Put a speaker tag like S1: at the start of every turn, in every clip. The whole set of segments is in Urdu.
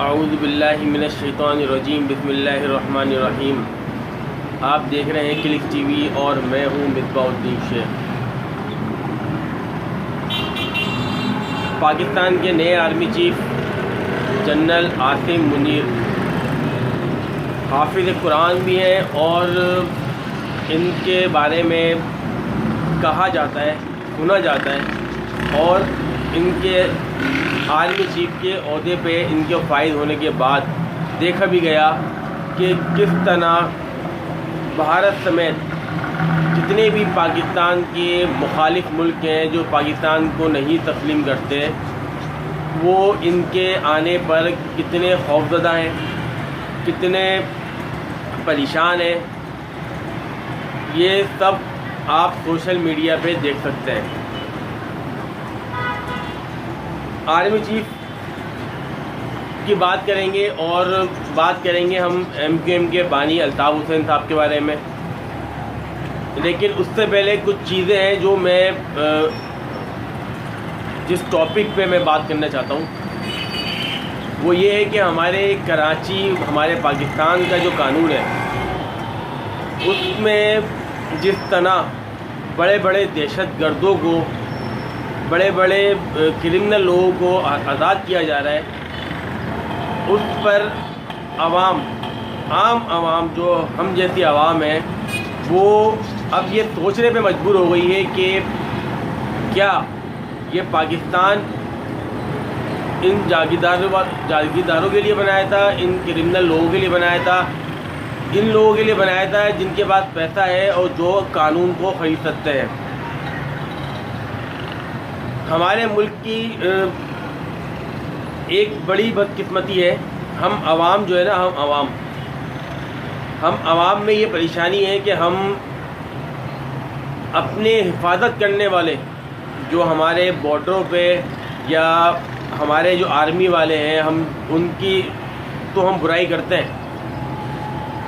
S1: اعوذ باللہ من الشیطان الرجیم، بسم اللہ الرحمن الرحیم۔ آپ دیکھ رہے ہیں کلک ٹی وی اور میں ہوں مصباح الدین شیخ۔ پاکستان کے نئے army chief general Asim Munir حافظ قرآن بھی ہیں اور ان کے بارے میں کہا جاتا ہے، سنا جاتا ہے، اور ان کے آرمی چیف کے عہدے پہ ان کے فائز ہونے کے بعد دیکھا بھی گیا کہ کس طرح بھارت سمیت جتنے بھی پاکستان کے مخالف ملک ہیں جو پاکستان کو نہیں تسلیم کرتے، وہ ان کے آنے پر کتنے خوفزدہ ہیں، کتنے پریشان ہیں۔ یہ سب آپ سوشل میڈیا پہ دیکھ سکتے ہیں۔ آرمی چیف کی بات کریں گے اور بات کریں گے ہم ایم کیو ایم کے بانی الطاف حسین صاحب کے بارے میں، لیکن اس سے پہلے کچھ چیزیں ہیں جو میں جس ٹاپک پہ میں بات کرنا چاہتا ہوں وہ یہ ہے کہ ہمارے کراچی، ہمارے پاکستان کا جو قانون ہے اس میں جس طرح بڑے بڑے دہشت گردوں کو، بڑے بڑے کرمنل لوگوں کو آزاد کیا جا رہا ہے، اس پر عام عوام جو ہم جیسی عوام ہے وہ اب یہ سوچنے پہ مجبور ہو گئی ہے کہ کیا یہ پاکستان ان جاگیرداروں کے لیے بنایا تھا، ان کرمنل لوگوں کے لیے بنایا تھا، ان لوگوں کے لیے بنایا تھا جن کے پاس پیسہ ہے اور جو قانون کو خرید سکتے ہیں۔ ہمارے ملک کی ایک بڑی بدقسمتی ہے، ہم عوام جو ہے نا، ہم عوام میں یہ پریشانی ہے کہ ہم اپنے حفاظت کرنے والے جو ہمارے بارڈروں پہ یا ہمارے جو آرمی والے ہیں، ہم ان کی تو ہم برائی کرتے ہیں،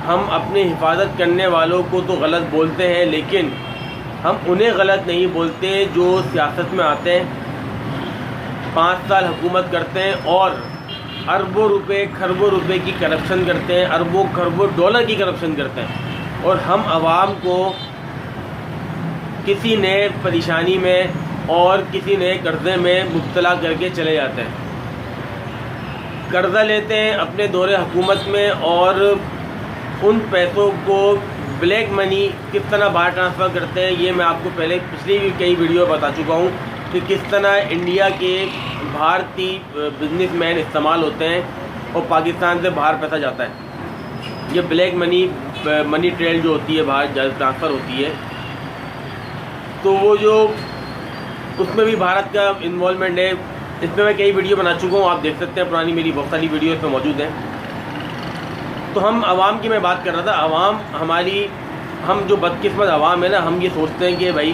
S1: ہم اپنے حفاظت کرنے والوں کو تو غلط بولتے ہیں، لیکن ہم انہیں غلط نہیں بولتے جو سیاست میں آتے ہیں، 5 سال حکومت کرتے ہیں اور اربوں روپے کھربوں روپے کی کرپشن کرتے ہیں، اربوں کھربوں ڈالر کی کرپشن کرتے ہیں، اور ہم عوام کو کسی نئے پریشانی میں اور کسی نئے قرضے میں مبتلا کر کے چلے جاتے ہیں۔ قرضہ لیتے ہیں اپنے دور حکومت میں اور ان پیسوں کو بلیک منی کس طرح باہر ٹرانسفر کرتے ہیں، یہ میں آپ کو پہلے پچھلی بھی کئی ویڈیو بتا چکا ہوں کہ کس طرح انڈیا کے بھارتی بزنس مین استعمال ہوتے ہیں اور پاکستان سے باہر پیسہ جاتا ہے۔ یہ بلیک منی ٹریل جو ہوتی ہے باہر ٹرانسفر ہوتی ہے، تو وہ جو اس میں بھی بھارت کا انوالومنٹ ہے، اس میں میں کئی ویڈیو بنا چکا ہوں، آپ دیکھ سکتے ہیں، پرانی میری بہت ساری ویڈیو اس میں موجود ہیں۔ تو ہم عوام کی میں بات کر رہا تھا، عوام ہم جو بدقسمت عوام ہے نا، ہم یہ سوچتے ہیں کہ بھائی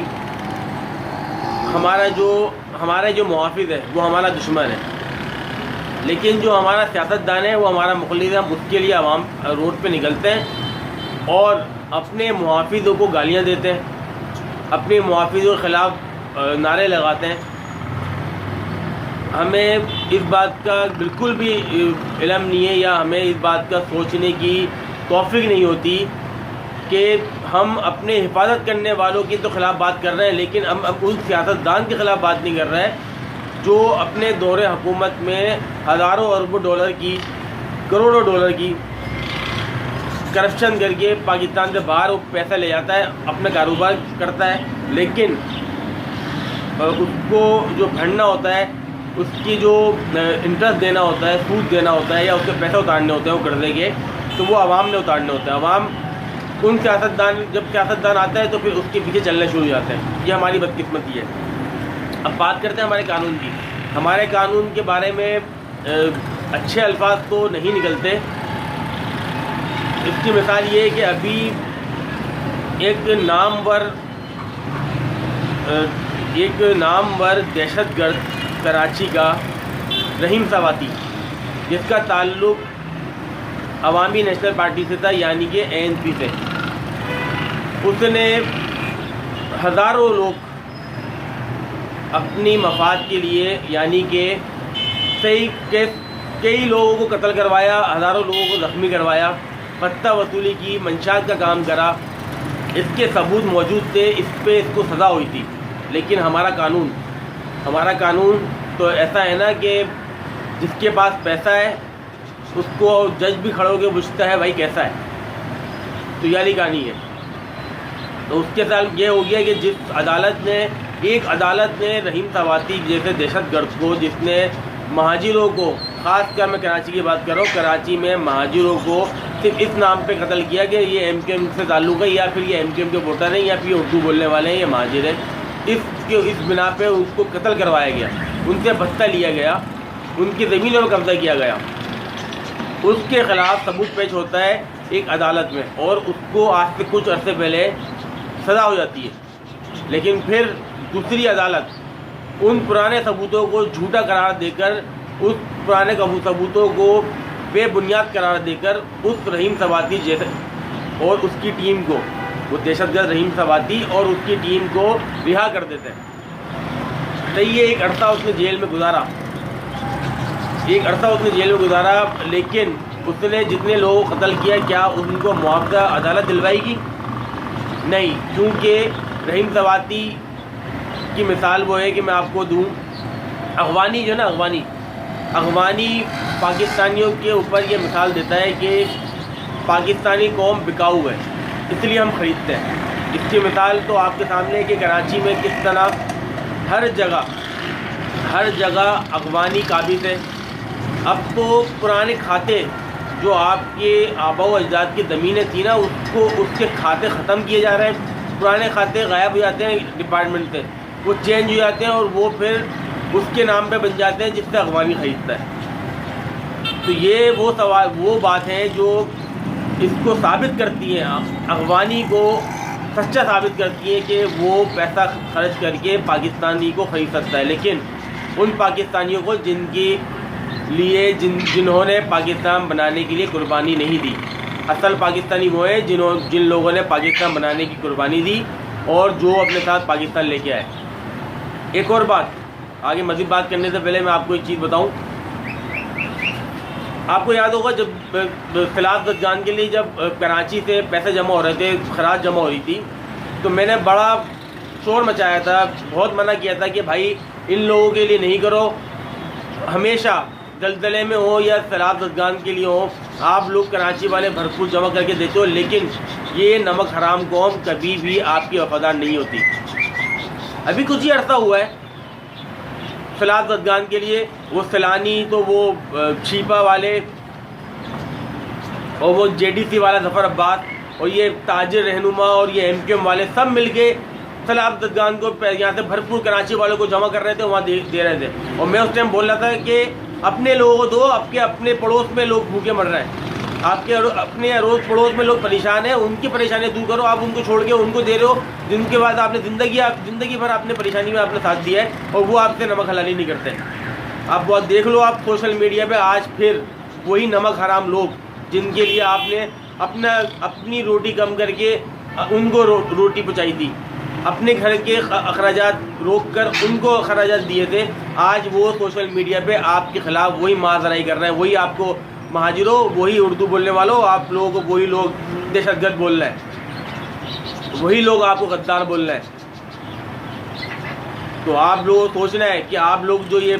S1: ہمارا جو محافظ ہے وہ ہمارا دشمن ہے، لیکن جو ہمارا سیاستدان ہے وہ ہمارا مخلص ہے۔ ہم اس کے لیے عوام روڈ پہ نکلتے ہیں اور اپنے محافظوں کو گالیاں دیتے ہیں، اپنے محافظوں کے خلاف نعرے لگاتے ہیں۔ ہمیں اس بات کا بالکل بھی علم نہیں ہے یا ہمیں اس بات کا سوچنے کی توفیق نہیں ہوتی کہ ہم اپنے حفاظت کرنے والوں کے تو خلاف بات کر رہے ہیں، لیکن ہم اس سیاستدان کے خلاف بات نہیں کر رہے ہیں جو اپنے دور حکومت میں ہزاروں اربوں ڈالر کی، کروڑوں ڈالر کی کرپشن کر کے پاکستان سے باہر وہ پیسہ لے جاتا ہے، اپنا کاروبار کرتا ہے، لیکن اس کو جو بھرنا ہوتا ہے، اس کی جو انٹرسٹ دینا ہوتا ہے، سود دینا ہوتا ہے، یا اس کے پیسے اتارنے ہوتے ہیں وہ قرضے کے، تو وہ عوام نے اتارنے ہوتے ہیں۔ عوام جب سیاستدان آتا ہے تو پھر اس کے پیچھے چلنے شروع ہو جاتے ہیں۔ یہ ہماری بدقسمتی ہے۔ اب بات کرتے ہیں ہمارے قانون کی۔ ہمارے قانون کے بارے میں اچھے الفاظ تو نہیں نکلتے۔ اس کی مثال یہ ہے کہ ابھی ایک نامور دہشت گرد کراچی کا رحیم سواتی، جس کا تعلق عوامی نیشنل پارٹی سے تھا، یعنی کہ ANC سے، اس نے ہزاروں لوگ اپنی مفاد کے لیے، یعنی کہ صحیح کئی لوگوں کو قتل کروایا، ہزاروں لوگوں کو زخمی کروایا، فتح وصولی کی، منشیات کا کام کرا، اس کے ثبوت موجود تھے، اس پہ اس کو سزا ہوئی تھی. لیکن ہمارا قانون تو ایسا ہے نا کہ جس کے پاس پیسہ ہے اس کو جج بھی کھڑے ہو کے پوچھتا ہے بھائی کیسا ہے. تو یہ والی کہانی ہے. تو اس کے ساتھ یہ ہو گیا کہ جس عدالت نے رحیم سواتی جیسے دہشت گرد کو، جس نے مہاجروں کو، خاص کر میں کراچی کی بات کر رہا ہوں، کراچی میں مہاجروں کو صرف اس نام پہ قتل کیا کہ یہ ایم کیو ایم سے تعلق ہے، یا پھر یہ ایم کیو ایم کے ووٹر ہیں، یا پھر یہ اردو بولنے والے ہیں، یہ مہاجر ہیں، اس بنا پہ اس کو قتل کروایا گیا، ان سے بستہ لیا گیا، ان کی زمینوں پر قبضہ کیا گیا. اس کے خلاف ثبوت پیش ہوتا ہے ایک عدالت میں، اور اس کو آج سے کچھ عرصے پہلے سزا ہو جاتی ہے. لیکن پھر دوسری عدالت ان پرانے ثبوتوں کو جھوٹا قرار دے کر، اس پرانے ثبوتوں کو بے بنیاد قرار دے کر اس رحیم سواتی جیسے اور اس کی ٹیم کو، وہ دہشت گرد رحیم سواتی اور اس کی ٹیم کو رہا کر دیتے ہیں. تو یہ ایک عرصہ اس نے جیل میں گزارا، لیکن اس نے جتنے لوگوں کو قتل کیا، کیا ان کو معاوضہ عدالت دلوائی گی؟ نہیں، کیونکہ رحیم سواتی کی مثال وہ ہے کہ میں آپ کو دوں، اغوانی جو ہے نا، اغوانی پاکستانیوں کے اوپر یہ مثال دیتا ہے کہ پاکستانی قوم بکاؤ ہے، اس لیے ہم خریدتے ہیں. اس کی مثال تو آپ کے سامنے ہے کہ کراچی میں کس طرح ہر جگہ اغوانی قابض ہے. اب تو پرانے کھاتے جو آپ کے آباء و اجداد کی زمینیں تھیں نا، اس کے کھاتے ختم کیے جا رہے ہیں. پرانے کھاتے غائب ہو جاتے ہیں ڈپارٹمنٹ سے، وہ چینج ہو جاتے ہیں اور وہ پھر اس کے نام پہ بن جاتے ہیں جس سے اغوانی خریدتا ہے. تو یہ وہ بات ہے جو اس کو ثابت کرتی ہے، اغوانی کو سچا ثابت کرتی ہے کہ وہ پیسہ خرچ کر کے پاکستانی کو خرید سکتا ہے. لیکن ان پاکستانیوں کو جنہوں نے پاکستان بنانے کے لیے قربانی نہیں دی. اصل پاکستانی وہ ہیں جن لوگوں نے پاکستان بنانے کی قربانی دی اور جو اپنے ساتھ پاکستان لے کے آئے. ایک اور بات، آگے مزید بات کرنے سے پہلے میں آپ کو ایک چیز بتاؤں. آپ کو یاد ہوگا جب خلاف زدگان کے لیے جب کراچی سے پیسے جمع ہو رہے تھے، خراج جمع ہو رہی تھی، تو میں نے بڑا شور مچایا تھا، بہت منع کیا تھا کہ بھائی ان لوگوں کے لیے نہیں کرو. ہمیشہ دلدلے میں ہو یا سیلاب زدگان کے لیے ہو، آپ لوگ کراچی والے بھرپور جمع کر کے دیتے ہو، لیکن یہ نمک حرام قوم کبھی بھی آپ کی وفادار نہیں ہوتی. ابھی کچھ ہی عرصہ ہوا ہے سیلاب زدگان کے لیے، وہ سیلانی تو وہ چھیپا والے اور وہ جے ڈی سی والا ظفر عباس اور یہ تاجر رہنما اور یہ ایم کیو ایم والے سب مل کے سیلاب زدگان کو یہاں سے بھرپور کراچی والوں کو جمع کر رہے تھے، وہاں دے رہے تھے. اور میں اس ٹائم بول رہا تھا کہ اپنے لوگوں کو دو، آپ کے اپنے پڑوس میں لوگ بھوکے مر رہے ہیں، آپ کے اپنے اڑوس پڑوس میں لوگ پریشان ہیں، ان کی پریشانیاں دور کرو. آپ ان کو چھوڑ کے ان کو دے رہے ہو جن کے بعد آپ نے زندگی بھر آپ نے پریشانی میں آپ نے ساتھ دیا ہے، اور وہ آپ سے نمک حلالی نہیں کرتے. آپ بہت دیکھ لو، آپ سوشل میڈیا پہ آج پھر وہی نمک حرام لوگ جن کے لیے آپ نے اپنی روٹی کم کر کے ان کو روٹی پہنچائی تھی، اپنے گھر کے اخراجات روک کر ان کو اخراجات دیے تھے، آج وہ سوشل میڈیا پہ آپ کے خلاف وہی ماضرائی کر رہے ہیں. وہی آپ کو مہاجروں، وہی اردو بولنے والوں، آپ لوگوں کو وہی لوگ دہشت گرد بول رہے ہیں، وہی لوگ آپ کو غدار بول رہے ہیں. تو آپ لوگوں کو سوچنا ہے کہ آپ لوگ جو یہ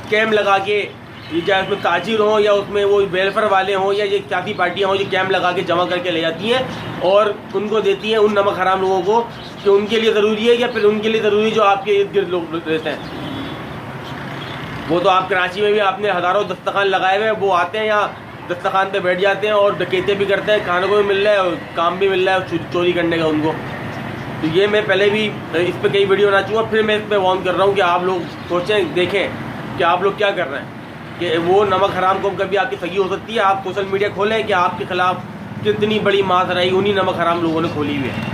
S1: کیمپ لگا کے، یہ چاہے اس میں تاجر ہوں یا اس میں وہ ویلفیئر والے ہوں یا یہ سیاسی پارٹیاں ہوں، جو کیمپ لگا کے جمع کر کے لے جاتی ہیں اور ان کو دیتی ہیں ان نمک حرام لوگوں کو، کہ ان کے لیے ضروری ہے یا پھر ان کے لیے ضروری جو آپ کے ارد گرد لوگ رہتے ہیں. وہ تو آپ کراچی میں بھی آپ نے ہزاروں دسترخوان لگائے ہوئے ہیں، وہ آتے ہیں یہاں دسترخوان پہ بیٹھ جاتے ہیں اور ڈکیتے بھی کرتے ہیں، کھانے کو بھی مل رہا ہے اور کام بھی مل رہا ہے چوری کرنے کا ان کو. تو یہ میں پہلے بھی اس پہ کئی ویڈیو بنا چکا، پھر میں اس پہ وارن کر رہا ہوں کہ آپ لوگ سوچیں، دیکھیں کہ آپ لوگ کیا کر رہے ہیں، کہ وہ نمک حرام کو کبھی آپ کی سگی ہو سکتی ہے. آپ سوشل میڈیا کھولیں کہ آپ کے خلاف کتنی بڑی ماضرائی انہی نمک حرام لوگوں نے کھولی ہوئی ہے.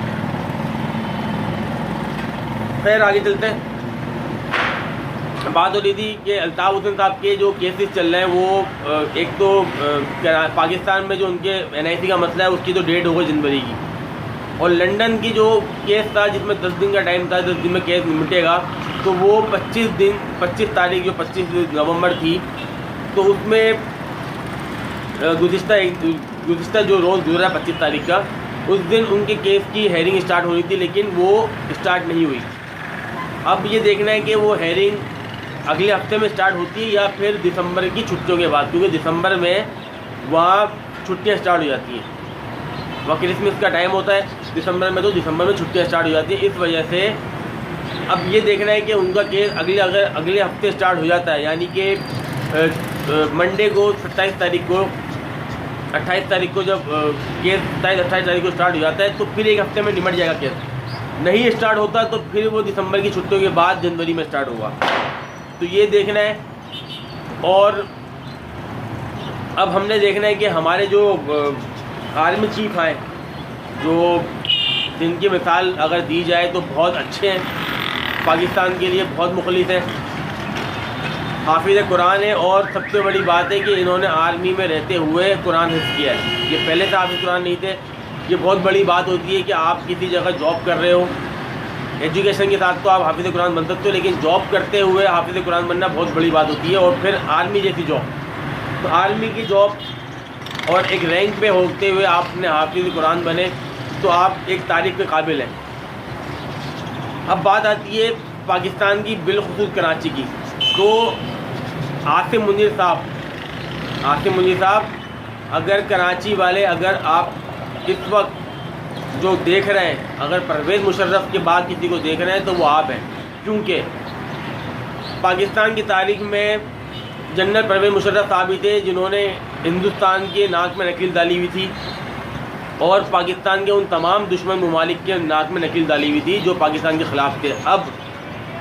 S1: خیر آگے چلتے ہیں. بات ہو رہی تھی کہ الطاف حسین صاحب کے جو کیسز چل رہے ہیں، وہ ایک تو پاکستان میں جو ان کے این آئی سی کا مسئلہ ہے، اس کی تو ڈیٹ ہو گئی جنوری کی، اور لنڈن کی جو کیس تھا جس میں 10 دن کا ٹائم تھا، 10 دن میں کیس نمٹے گا، تو وہ 25 تاریخ جو 25 نومبر تھی، تو اس میں گزشتہ جو روز گزرا 25 تاریخ کا، اس دن ان کے کیس کی ہیئرنگ اسٹارٹ ہونی تھی، لیکن وہ اسٹارٹ نہیں ہوئی۔ اب یہ دیکھنا ہے کہ وہ ہیئرنگ اگلے ہفتے میں اسٹارٹ ہوتی ہے یا پھر دسمبر کی چھٹیوں کے بعد، کیونکہ دسمبر میں وہاں چھٹیاں اسٹارٹ ہو جاتی ہیں، وہ کرسمس کا ٹائم ہوتا ہے دسمبر میں، تو دسمبر میں چھٹیاں اسٹارٹ ہو جاتی ہیں۔ اس وجہ سے اب یہ دیکھنا ہے کہ ان کا کیس اگر اگلے ہفتے اسٹارٹ ہو جاتا ہے، یعنی کہ منڈے کو 28 تاریخ کو جب کیس 28 تاریخ کو اسٹارٹ ہو جاتا ہے تو پھر ایک ہفتے میں نمٹ جائے گا کیس۔ نہیں اسٹارٹ ہوتا تو پھر وہ دسمبر کی چھٹیوں کے بعد جنوری میں اسٹارٹ ہوگا، تو یہ دیکھنا ہے۔ اور اب ہم نے دیکھنا ہے کہ ہمارے جو آرمی چیف ہیں، جو جن کی مثال اگر دی جائے تو بہت اچھے ہیں، پاکستان کے لیے بہت مخلص ہیں، حافظ قرآن ہے، اور سب سے بڑی بات ہے کہ انہوں نے آرمی میں رہتے ہوئے قرآن حفظ کیا ہے۔ یہ پہلے سے حافظ قرآن نہیں تھے۔ یہ بہت بڑی بات ہوتی ہے کہ آپ کسی جگہ جاب کر رہے ہو، ایجوکیشن کے ساتھ تو آپ حافظ قرآن بن سکتے ہو، لیکن جاب کرتے ہوئے حافظ قرآن بننا بہت بڑی بات ہوتی ہے، اور پھر آرمی جیسی جاب، تو آرمی کی جاب اور ایک رینک پہ ہوتے ہوئے آپ نے حافظ قرآن بنے تو آپ ایک تعریف کے قابل ہیں۔ اب بات آتی ہے پاکستان کی، بالخصوص کراچی کی، تو عاصم منیر صاحب اگر کراچی والے، اگر آپ اس وقت جو دیکھ رہے ہیں، اگر پرویز مشرف کے بعد کسی کو دیکھ رہے ہیں تو وہ آپ ہیں، کیونکہ پاکستان کی تاریخ میں جنرل پرویز مشرف صاحب ہی تھے جنہوں نے ہندوستان کے ناک میں نکیل ڈالی ہوئی تھی، اور پاکستان کے ان تمام دشمن ممالک کے ناک میں نکیل ڈالی ہوئی تھی جو پاکستان کے خلاف تھے۔ اب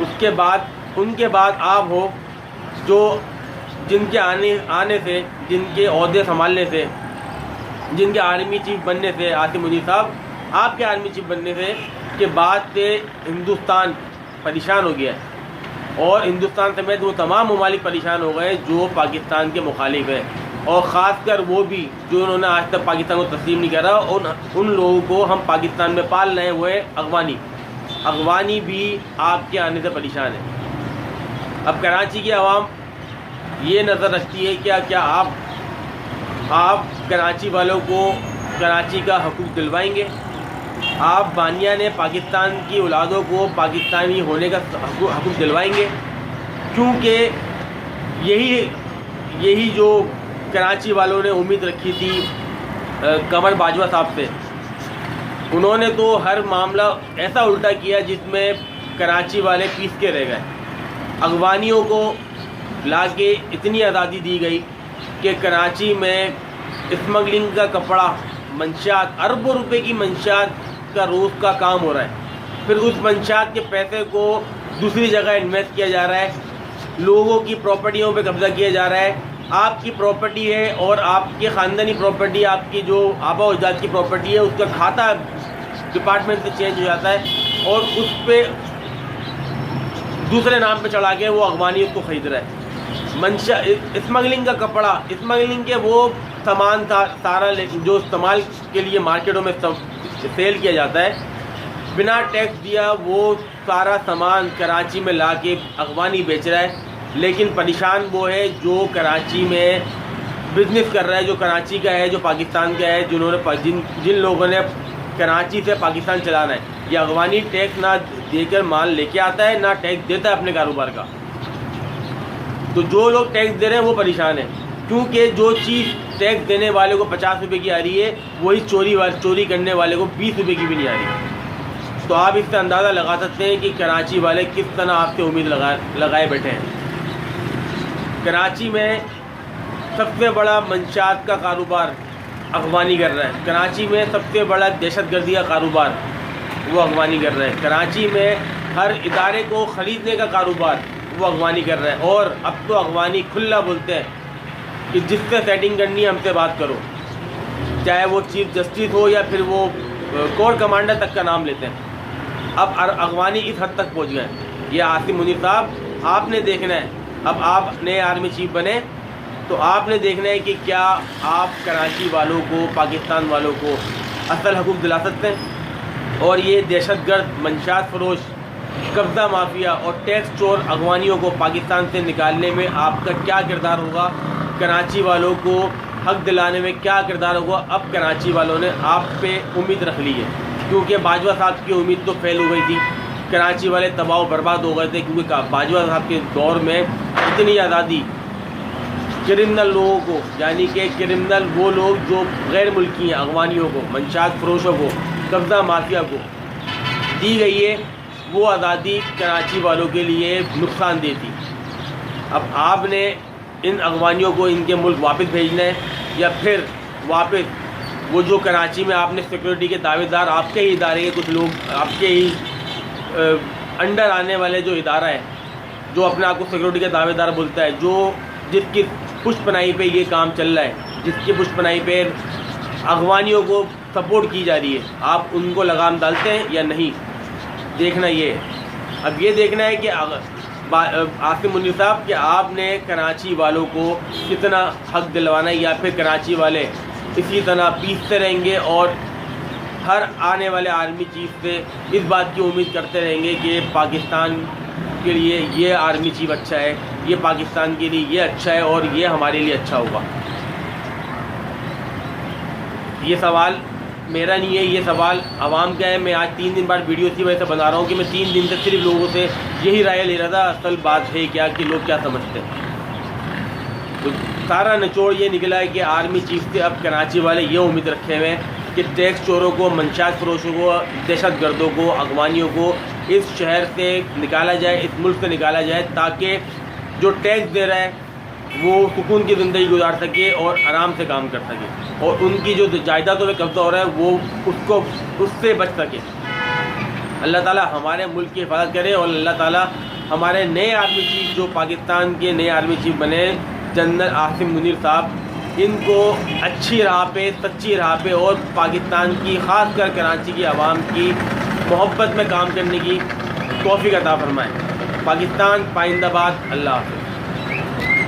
S1: اس کے بعد ان کے بعد آپ ہو جو جن کے آنے سے، جن کے عہدے سنبھالنے سے، جن کے آرمی چیف بننے سے، عاصم منیر صاحب آپ کے آرمی چیف بننے سے کے بعد سے ہندوستان پریشان ہو گیا ہے، اور ہندوستان سمیت وہ تمام ممالک پریشان ہو گئے جو پاکستان کے مخالف ہیں، اور خاص کر وہ بھی جو انہوں نے آج تک پاکستان کو تسلیم نہیں کرا، ان لوگوں کو ہم پاکستان میں پال رہے ہیں، وہ ہے افغانی بھی آپ کے آنے سے پریشان ہے۔ اب کراچی کی عوام یہ نظر رکھتی ہے کیا آپ کراچی والوں کو کراچی کا حقوق دلوائیں گے؟ آپ بانیہ نے پاکستان کی اولادوں کو پاکستانی ہونے کا حقوق دلوائیں گے؟ کیونکہ یہی جو کراچی والوں نے امید رکھی تھی قمر باجوہ صاحب سے، انہوں نے تو ہر معاملہ ایسا الٹا کیا جس میں کراچی والے پیس کے رہ گئے۔ افغانیوں کو لا کے اتنی آزادی دی گئی کہ کراچی میں اسمگلنگ کا کپڑا، منشیات، اربوں روپے کی منشیات کا روز کا کام ہو رہا ہے، پھر اس منشیات کے پیسے کو دوسری جگہ انویسٹ کیا جا رہا ہے، لوگوں کی پراپرٹیوں پہ قبضہ کیا جا رہا ہے۔ آپ کی پراپرٹی ہے اور آپ کی خاندانی پراپرٹی، آپ کی جو آبا و اجداد کی پراپرٹی ہے، اس کا کھاتا ڈپارٹمنٹ سے چینج ہو جاتا ہے، اور اس پہ دوسرے نام پہ چڑھا کے وہ افغانی اس کو خرید رہا ہے۔ اسمگلنگ کا کپڑا، اسمگلنگ کے وہ سامان سارا جو استعمال کے لیے مارکیٹوں میں سیل کیا جاتا ہے، بنا ٹیکس دیا وہ سارا سامان کراچی میں لا کے افغانی بیچ رہا ہے، لیکن پریشان وہ ہے جو کراچی میں بزنس کر رہا ہے، جو کراچی کا ہے، جو پاکستان کا ہے، جن لوگوں نے کراچی سے پاکستان چلانا ہے۔ یہ افغانی ٹیکس نہ دے کر مال لے کے آتا ہے، نہ ٹیکس دیتا ہے اپنے کاروبار کا، تو جو لوگ ٹیکس دے رہے ہیں وہ پریشان ہیں، کیونکہ جو چیز ٹیکس دینے والے کو 50 روپے کی آ رہی ہے، وہی چوری کرنے والے کو 20 روپے کی بھی نہیں آ رہی۔ تو آپ اس سے اندازہ لگا سکتے ہیں کہ کراچی والے کس طرح آپ سے امید لگائے بیٹھے ہیں۔ کراچی میں سب سے بڑا منشیات کا کاروبار افغانی کر رہا ہے، کراچی میں سب سے بڑا دہشت گردی کا کاروبار وہ افغانی کر رہے ہیں، کراچی میں ہر ادارے کو خریدنے کا کاروبار وہ افغانی کر رہے ہیں، اور اب تو افغانی کھلا بولتے ہیں کہ جس سے سیٹنگ کرنی ہے ہم سے بات کرو، چاہے وہ چیف جسٹس ہو یا پھر وہ کور کمانڈر تک کا نام لیتے ہیں۔ اب افغانی اس حد تک پہنچ گئے۔ یہ عاصم منیر صاحب آپ نے دیکھنا ہے، اب آپ نئے آرمی چیف بنے تو آپ نے دیکھنا ہے کہ کیا آپ کراچی والوں کو، پاکستان والوں کو اصل حقوق دلا سکتے ہیں، اور یہ دہشت گرد، منشیات فروش، قبضہ مافیا اور ٹیکس چور افغانیوں کو پاکستان سے نکالنے میں آپ کا کیا کردار ہوگا؟ کراچی والوں کو حق دلانے میں کیا کردار ہوگا، اب کراچی والوں نے آپ پہ امید رکھ لی ہے، کیونکہ باجوہ صاحب کی امید تو فیل ہو گئی تھی، کراچی والے تباہ و برباد ہو گئے تھے، کیونکہ باجوہ صاحب کے دور میں اتنی آزادی کرمنل لوگوں کو، یعنی کہ کرمنل وہ لوگ جو غیر ملکی ہیں، اغوانیوں کو، منشیات فروشوں کو، قبضہ مافیا کو دی گئی ہے، وہ آزادی کراچی والوں کے لیے نقصان دہ تھی۔ اب آپ نے ان اغوانیوں کو ان کے ملک واپس بھیجنا ہے، یا پھر واپس وہ جو کراچی میں آپ نے سیکورٹی کے دعوے دار، آپ کے ہی ادارے کے کچھ لوگ، آپ کے ہی انڈر آنے والے جو ادارہ ہے جو اپنے آپ کو سیکورٹی کے دعوے دار بولتا ہے، جو جس کی پشت پناہی پہ یہ کام چل رہا ہے، جس کی پشت پناہی پہ اغوانیوں کو سپورٹ کی جا رہی ہے، آپ ان کو لگام ڈالتے ہیں یا نہیں، دیکھنا یہ ہے۔ اب یہ دیکھنا ہے کہ عاصم منیر صاحب کہ آپ نے کراچی والوں کو کتنا حق دلوانا ہے، یا پھر کراچی والے اسی طرح پیستے رہیں گے اور ہر آنے والے آرمی چیف سے اس بات کی امید کرتے رہیں گے کہ پاکستان کے لیے یہ آرمی چیف اچھا ہے، یہ پاکستان کے لیے یہ اچھا ہے اور یہ ہمارے لیے اچھا ہوگا۔ یہ سوال میرا نہیں ہے، یہ سوال عوام کا ہے۔ میں آج 3 دن بعد ویڈیو اسی وجہ سے بنا رہا ہوں کہ میں 3 دن سے صرف لوگوں سے یہی رائے لے رہا تھا اصل بات ہے کیا، کہ لوگ کیا سمجھتے ہیں۔ تو سارا نچوڑ یہ نکلا ہے کہ آرمی چیف سے اب کراچی والے یہ امید رکھے ہوئے ہیں کہ ٹیکس چوروں کو، منشیات فروشوں کو، دہشت گردوں کو، اغوانیوں کو اس شہر سے نکالا جائے، اس ملک سے نکالا جائے، تاکہ جو ٹیکس دے رہا ہے وہ سکون کی زندگی گزار سکے اور آرام سے کام کر سکے، اور ان کی جو جائیدادوں پہ قبضہ ہو رہا ہے وہ اس سے بچ سکے۔ اللہ تعالیٰ ہمارے ملک کی حفاظت کرے، اور اللہ تعالیٰ ہمارے نئے آرمی چیف جو پاکستان کے نئے آرمی چیف بنے جنرل عاصم منیر صاحب، ان کو اچھی راہ پہ، سچی راہ پہ، اور پاکستان کی، خاص کر کراچی کی عوام کی محبت میں کام کرنے کی توفیق عطا فرمائیں۔ پاکستان پائندہ باد۔ اللہ حافظ۔